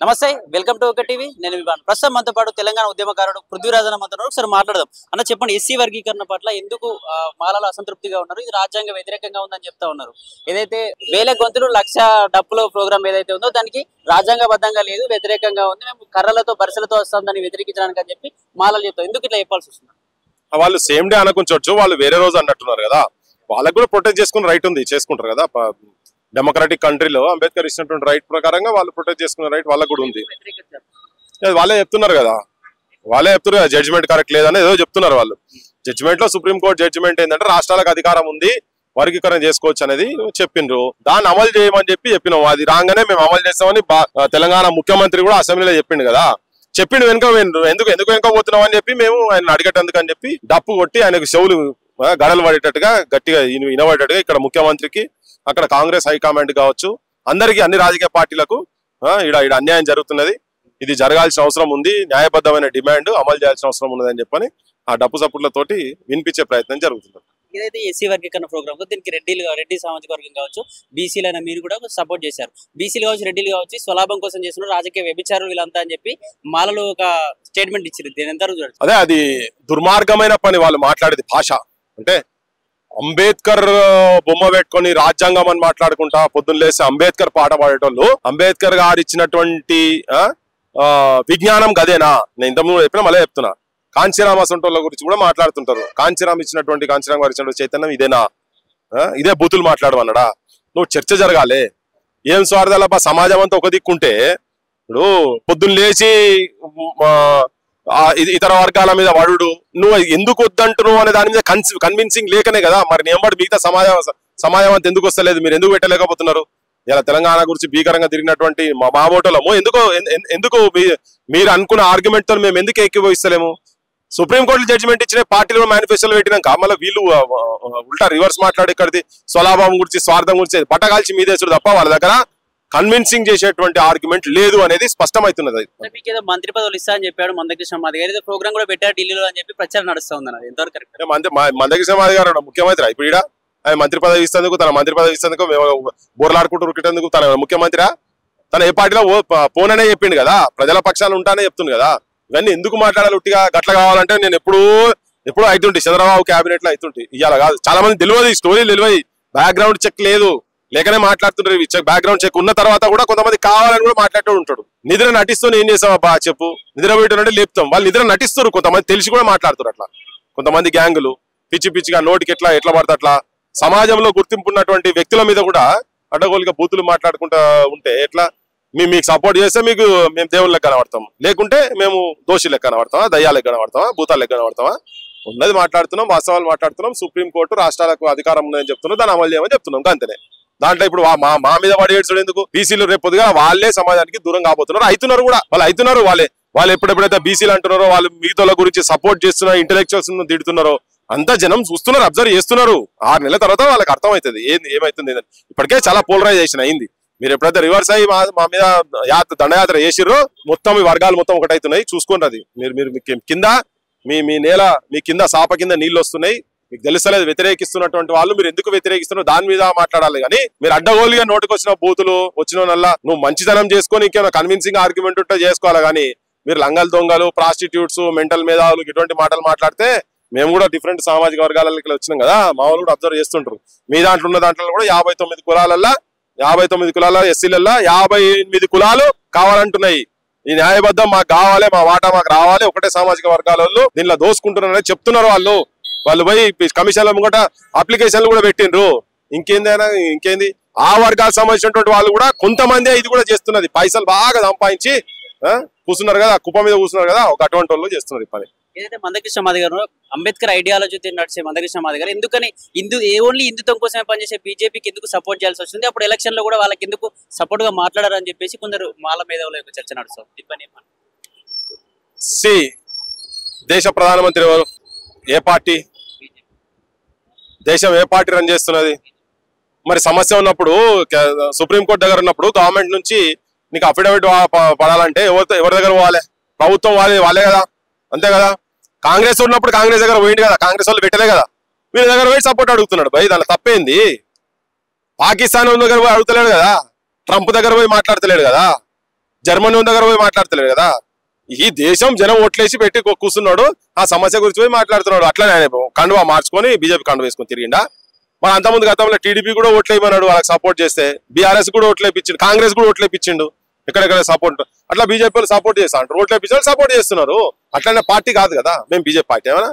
నమస్తే welcome to ఒక TV నేను వివాన్ ప్రస్తుతం మనతో పాటు తెలంగాణ ఉద్యమకారుడు పృథ్వీరాజ్ అన్న మనతో ఒకసారి మాట్లాడదాం అన్న చెప్పండి ఎస్సీ వర్గీకరణ పట్ల ఎందుకు మాలలో అసంతృప్తిగా ఉన్నారు ఇది రాజ్యాంగ వ్యతిరేకంగా ఉందని చెప్తా ఉన్నారు ఏదైతే వేల గొంతులు లక్ష డప్పుల ప్రోగ్రామ్ ఏదైతే ఉందో దానికి రాజ్యాంగబద్ధంగా లేదు వ్యతిరేకంగా ఉంది మేము కర్రలతో బరిసెలతో వస్తాం దాన్ని వ్యతిరేకించడానికి అని చెప్పి మాలలు చెప్తాం ఎందుకు ఇట్లా చెప్పాల్సి వస్తుంది వాళ్ళు సేమ్ డే అనుకుంటొచ్చు వాళ్ళు వేరే రోజు అన్నట్టున్నారు కదా వాళ్ళకు కూడా ప్రొటెక్ట్ చేసుకునే రైట్ ఉంది చేసుకుంటారు కదా డెమోక్రాటిక్ కంట్రీలో అంబేద్కర్ ఇచ్చినటువంటి రైట్ ప్రకారంగా వాళ్ళు ప్రొటెక్ట్ చేసుకునే రైట్ వాళ్ళకు కూడా ఉంది వాళ్ళే చెప్తున్నారు కదా జడ్జిమెంట్ కరెక్ట్ లేదని ఏదో చెప్తున్నారు వాళ్ళు జడ్జిమెంట్ లో సుప్రీంకోర్టు జడ్జిమెంట్ ఏంటంటే రాష్ట్రాలకు అధికారం ఉంది వర్గీకరణ చేసుకోవచ్చు అనేది చెప్పిండ్రు దాన్ని అమలు చేయమని చెప్పినాం అది రాగానే మేము అమలు చేస్తామని తెలంగాణ ముఖ్యమంత్రి కూడా అసెంబ్లీలో చెప్పిండు కదా చెప్పిండు వెనుక ఎందుకు వెనుక పోతున్నాం అని చెప్పి మేము ఆయన అడిగేటందుకు అని చెప్పి డప్పు కొట్టి ఆయనకు చెవులు గడలు పడేటట్టుగా గట్టిగా వినబడేటట్టుగా ఇక్కడ ముఖ్యమంత్రికి అక్కడ కాంగ్రెస్ హైకమాండ్ కావచ్చు అందరికీ అన్ని రాజకీయ పార్టీలకు ఇక్కడ అన్యాయం జరుగుతున్నది ఇది జరగాల్సిన అవసరం ఉంది న్యాయబద్ధమైన డిమాండ్ అమలు చేయాల్సిన అవసరం ఉన్నది అని చెప్పని ఆ డప్పు సప్పులతోటి వినిపించే ప్రయత్నం జరుగుతుంది ఏదైతే ఎస్సీ వర్గీకరణ ప్రోగ్రామ్ దీనికి రెడ్డి సామాజిక వర్గం కావచ్చు బీసీలైనా మీరు కూడా సపోర్ట్ చేశారు బీసీలు కావచ్చు రెడ్డిలు కావచ్చు స్వలాభం కోసం చేస్తున్నారు రాజకీయ వ్యభిచారులు వీళ్ళంతా అని చెప్పి మాలలో ఒక స్టేట్మెంట్ ఇచ్చారు దీని ఎంత అదే అది దుర్మార్గమైన పని వాళ్ళు మాట్లాడేది భాష అంటే అంబేద్కర్ బొమ్మ పెట్టుకొని రాజ్యాంగం అని మాట్లాడుకుంటా పొద్దున్న లేసి అంబేద్కర్ పాట పాడేటోళ్ళు అంబేద్కర్ గారు ఇచ్చినటువంటి విజ్ఞానం గదేనా నేను ఇంతకుముందు చెప్పినా మళ్ళీ చెప్తున్నా కాంచీరామ సొంటోళ్ళ గురించి కూడా మాట్లాడుతుంటారు కాంచీరామ్ గారు ఇచ్చినటువంటి చైతన్యం ఇదేనా ఇదే బూతులు మాట్లాడమన్నాడా నువ్వు చర్చ జరగాలి ఏం స్వార్థాల సమాజం అంతా ఒక దిక్కుంటే ఇప్పుడు పొద్దున్న లేచి ఇతర వర్గాల మీద వాడు నువ్వు ఎందుకు వద్దంటున్నావు అనే దాని మీద కన్విన్సింగ్ లేకనే కదా మరి నేను మిగతా సమాజం అంతా ఎందుకు వస్తలేదు మీరు ఎందుకు పెట్టలేకపోతున్నారు ఇలా తెలంగాణ గురించి భీకరంగా తిరిగినటువంటి మా ఓటోలము ఎందుకు మీరు అనుకున్న ఆర్గ్యుమెంట్ తో మేము ఎందుకు ఏకీభవిస్తలేము సుప్రీంకోర్టు జడ్జిమెంట్ ఇచ్చిన పార్టీలో మేనిఫెస్టోలో పెట్టినాక మళ్ళీ వీళ్ళు ఉల్టా రివర్స్ మాట్లాడి ఇక్కడిది స్వలాభం గురించి స్వార్థం గురించి పట్టగాల్చి మీదేసుడు తప్ప వాళ్ళ దగ్గర కన్విన్సింగ్ చేసేటువంటి ఆర్గ్యుమెంట్ లేదు అనేది స్పష్టమవుతున్నది మీకు ఏదో మంత్రి పదవులు ఇస్తా అని చెప్పాడు మందకృష్ణ మాదిగ ఏదో ప్రోగ్రామ్ కూడా పెట్టారు ఢిల్లీలో అని చెప్పి ప్రచారం నడుస్తా ఉంది ఎంతవరకు కరెక్ట్ మందకృష్ణ మాదిగ గారు ముఖ్యమంత్రి ఇప్పుడు ఆయన మంత్రి పదవి ఇస్తేందుకు తన మంత్రి పదవి ఇస్తేందుకు బోర్లాడుకుంటూ ఉరికేందుకు తన ముఖ్యమంత్రి తన ఏ పార్టీలో పోననే చెప్పిండు కదా ప్రజల పక్షాలు ఉంటానే చెప్తుంది కదా ఇవన్నీ ఎందుకు మాట్లాడాలి ఉట్టిగా గట్ల కావాలంటే నేను ఎప్పుడూ అవుతుంటే చంద్రబాబు క్యాబినెట్ లో అవుతుంటే ఇవాళ కాదు చాలా మంది తెలియదు స్టోరీ తెలియదు బ్యాక్గ్రౌండ్ చెక్ లేదు లేకనే మాట్లాడుతుంటారు బ్యాక్గ్రౌండ్ చెక్ ఉన్న తర్వాత కూడా కొంతమంది కావాలని కూడా మాట్లాడుతూ ఉంటాడు నిద్ర నటిస్తూ ఏం చేసావా బా చెప్పు నిద్ర పెట్టినట్టు లేపుతాం వాళ్ళు నిద్ర నటిస్తారు కొంతమంది తెలిసి కూడా మాట్లాడుతారు అట్లా కొంతమంది గ్యాంగులు పిచ్చిగా నోటికి ఎట్లా పడతా అట్లా సమాజంలో గుర్తింపు ఉన్నటువంటి వ్యక్తుల మీద కూడా అడ్డగోలుగా బూతులు మాట్లాడుకుంటా ఉంటే ఎట్లా మీకు సపోర్ట్ చేస్తే మేము దేవుళ్ళకి కనబడతాం లేకుంటే మేము దోషులకు కనబడతామా దయ్యాలకు కనబడతామా భూతాలకు కనబడతామా ఉన్నది మాట్లాడుతున్నాం వాస్తవాలు మాట్లాడుతున్నాం సుప్రీంకోర్టు రాష్ట్రాలకు అధికారం ఉందని చెప్తున్నాం దాన్ని అమలు చేయమని చెప్తున్నాం అంతనే దాంట్లో ఇప్పుడు మా మీద పడి ఏడ్చడం ఎందుకు బీసీలు రేపు పొద్దుగా వాళ్ళే సమాజానికి దూరం కాబోతున్నారు అవుతున్నారు వాళ్ళు ఎప్పుడెప్పుడైతే బీసీలు అంటున్నారో వాళ్ళు మిగతా గురించి సపోర్ట్ చేస్తున్నారు ఇంటెలెక్చువల్స్ తిడుతున్నారో అంతా జనం చూస్తున్నారు అబ్జర్వ్ చేస్తున్నారు 6 నెలల తర్వాత వాళ్ళకి అర్థమవుతుంది ఏమైతుంది ఇప్పటికే చాలా పోలరైజేషన్ అయింది మీరు ఎప్పుడైతే రివర్స్ అయ్యి మా మీద దండయాత్ర చేసిర్రో మొత్తం ఈ వర్గాలు మొత్తం ఒకటైతున్నాయి చూసుకోండి అది మీరు కింద మీ నేల మీ కింద సాప కింద నీళ్లు వస్తున్నాయి మీకు తెలుస్తలేదు వ్యతిరేకిస్తున్నటువంటి వాళ్ళు మీరు ఎందుకు వ్యతిరేకిస్తున్నారు దాని మీద మాట్లాడాలి కానీ మీరు అడ్డగోలుగా నోటికి వచ్చిన బూతులు వచ్చిన వల్ల నువ్వు మంచితనం చేసుకొని ఇంకేమైనా కన్విన్సింగ్ ఆర్గ్యుమెంట్ ఉంటే చేసుకోవాలి కానీ మీరు లంగల్ దొంగలు ప్రాస్టిట్యూట్స్ మెంటల్ మేధావులు ఇటువంటి మాటలు మాట్లాడితే మేము కూడా డిఫరెంట్ సామాజిక వర్గాలకి వచ్చినాం కదా మా వాళ్ళు కూడా అబ్జర్వ్ చేస్తుంటారు మీ దాంట్లో ఉన్న దాంట్లో కూడా 59 కులాల ఎస్సీలల్లో 58 కులాలు కావాలంటున్నాయి ఈ న్యాయబద్ధం మాకు కావాలి మా వాటా మాకు రావాలి ఒకటే సామాజిక వర్గాల వాళ్ళు దీనిలో దోసుకుంటున్నారని చెప్తున్నారు వాళ్ళు పోయి కమిషన్ల ముంగట అప్లికేషన్లు కూడా పెట్టిండ్రు ఇంకేంది ఆ వర్గాలకు సంబంధించినటువంటి వాళ్ళు కూడా కొంతమంది ఇది కూడా చేస్తున్నది పైసలు బాగా సంపాదించి కూర్చున్నారు కదా కుప్ప మీద కూర్చున్నారు కదా ఒక అటువంటి వాళ్ళు చేస్తున్నారు ఈ పని ఏదైతే మందకృష్ణ మాదిగ గారు అంబేద్కర్ ఐడియాలజీ నడిచే మందకృష్ణ మాదిగ గారు ఎందుకని ఓన్లీ హిందుత్వం కోసమే పనిచేసే బీజేపీకి ఎందుకు సపోర్ట్ చేయాల్సి వస్తుంది అప్పుడు ఎలక్షన్ లో కూడా వాళ్ళకి ఎందుకు సపోర్ట్ గా మాట్లాడారని చెప్పేసి కొందరు మాల మేధావుల యొక్క చర్చ నడుస్తుంది దీని దేశ ప్రధానమంత్రి ఎవరు ఏ పార్టీ దేశం ఏ పార్టీ రన్ చేస్తున్నది మరి సమస్య ఉన్నప్పుడు సుప్రీంకోర్టు దగ్గర ఉన్నప్పుడు గవర్నమెంట్ నుంచి నీకు అఫిడవిట్ పడాలంటే ఎవరి దగ్గర పోవాలి ప్రభుత్వం వాళ్ళే కదా అంతే కదా కాంగ్రెస్ ఉన్నప్పుడు కాంగ్రెస్ దగ్గర పోయింది కదా కాంగ్రెస్ వాళ్ళు పెట్టలే కదా వీళ్ళ దగ్గర పోయి సపోర్ట్ అడుగుతున్నాడు భయ్ దాని తప్పేంది పాకిస్తాన్ దగ్గర పోయి అడుగుతలేడు కదా ట్రంప్ దగ్గర పోయి మాట్లాడతలేడు కదా జర్మనీ దగ్గర పోయి మాట్లాడతలేడు కదా. ఈ దేశం జనం ఓట్లేసి పెట్టి కూర్చున్నాడు, ఆ సమస్య గురించి పోయి మాట్లాడుతున్నాడు. అట్లనే ఆయన కండువా మార్చుకొని బీజేపీ కండువా వేసుకొని తిరిగిండా. మన అంతకుముందు గతంలో టీడీపీ కూడా ఓట్లేయమన్నాడు, వాళ్ళకి సపోర్ట్ చేస్తే. బీఆర్ఎస్ కూడా ఓట్లేపించిండు, కాంగ్రెస్ కూడా ఓట్లేపించిండు, ఎక్కడెక్కడ సపోర్ట్. అట్లా బీజేపీ సపోర్ట్ చేస్తా అంటారు, ఓట్లేపించారు, సపోర్ట్ చేస్తున్నారు. అట్లనే పార్టీ కాదు కదా మేము బీజేపీ పార్టీ ఏమన్నా.